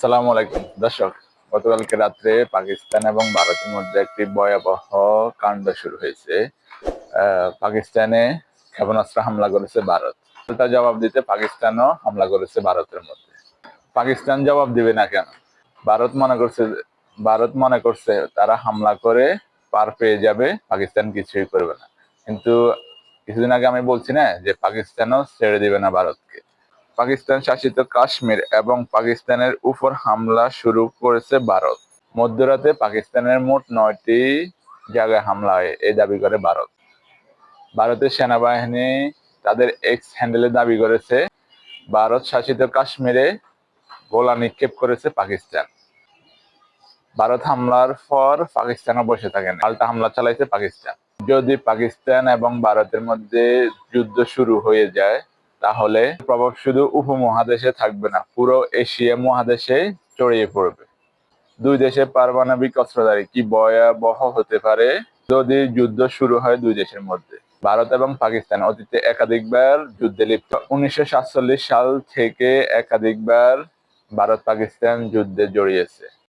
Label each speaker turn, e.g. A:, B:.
A: আসসালামু আলাইকুম দর্শক। গতকালকে রাত্রে পাকিস্তান এবং ভারতের মধ্যে একটি ভয়াবহ কাণ্ড শুরু হয়েছে। পাকিস্তানে ক্ষেপণাস্ত্র হামলা করেছে ভারত। পাল্টা জবাব দিতে পাকিস্তানও হামলা করেছে ভারতের মধ্যে। পাকিস্তান জবাব দিবে না কেন? ভারত মনে করছে ভারত মনে করছে তারা হামলা করে পার পেয়ে যাবে, পাকিস্তান কিছুই করবে না। কিন্তু কিছুদিন আগে আমি বলছি না যে পাকিস্তানও ছেড়ে দিবে না ভারতকে। পাকিস্তান শাসিত কাশ্মীর এবং পাকিস্তানের উপর হামলা শুরু করেছে ভারত। মধ্যরাতে পাকিস্তানের মোট 9টি জায়গায় হামলা হয় এই দাবি করে ভারত। ভারতের সেনাবাহিনী তাদের এক্স হ্যান্ডেলে দাবি করেছে ভারত শাসিত কাশ্মীরে গোলা নিক্ষেপ করেছে পাকিস্তান। ভারত হামলার পর পাকিস্তানও বসে থাকে না, পাল্টা হামলা চালাইছে পাকিস্তান। যদি পাকিস্তান এবং ভারতের মধ্যে যুদ্ধ শুরু হয়ে যায় তাহলে প্রভাব শুধু উপমহাদেশে থাকবে না, পুরো এশিয়া মহাদেশে ছড়িয়ে পড়বে। দুই দেশের পারমাণবিক অস্ত্রধারী কি ভয়াবহ হতে পারে যদি যুদ্ধ শুরু হয় দুই দেশের মধ্যে। ভারত এবং পাকিস্তান অতীতে একাধিকবার যুদ্ধে লিপ্ত। 1947 সাল থেকে একাধিকবার ভারত পাকিস্তান যুদ্ধে জড়িয়েছে।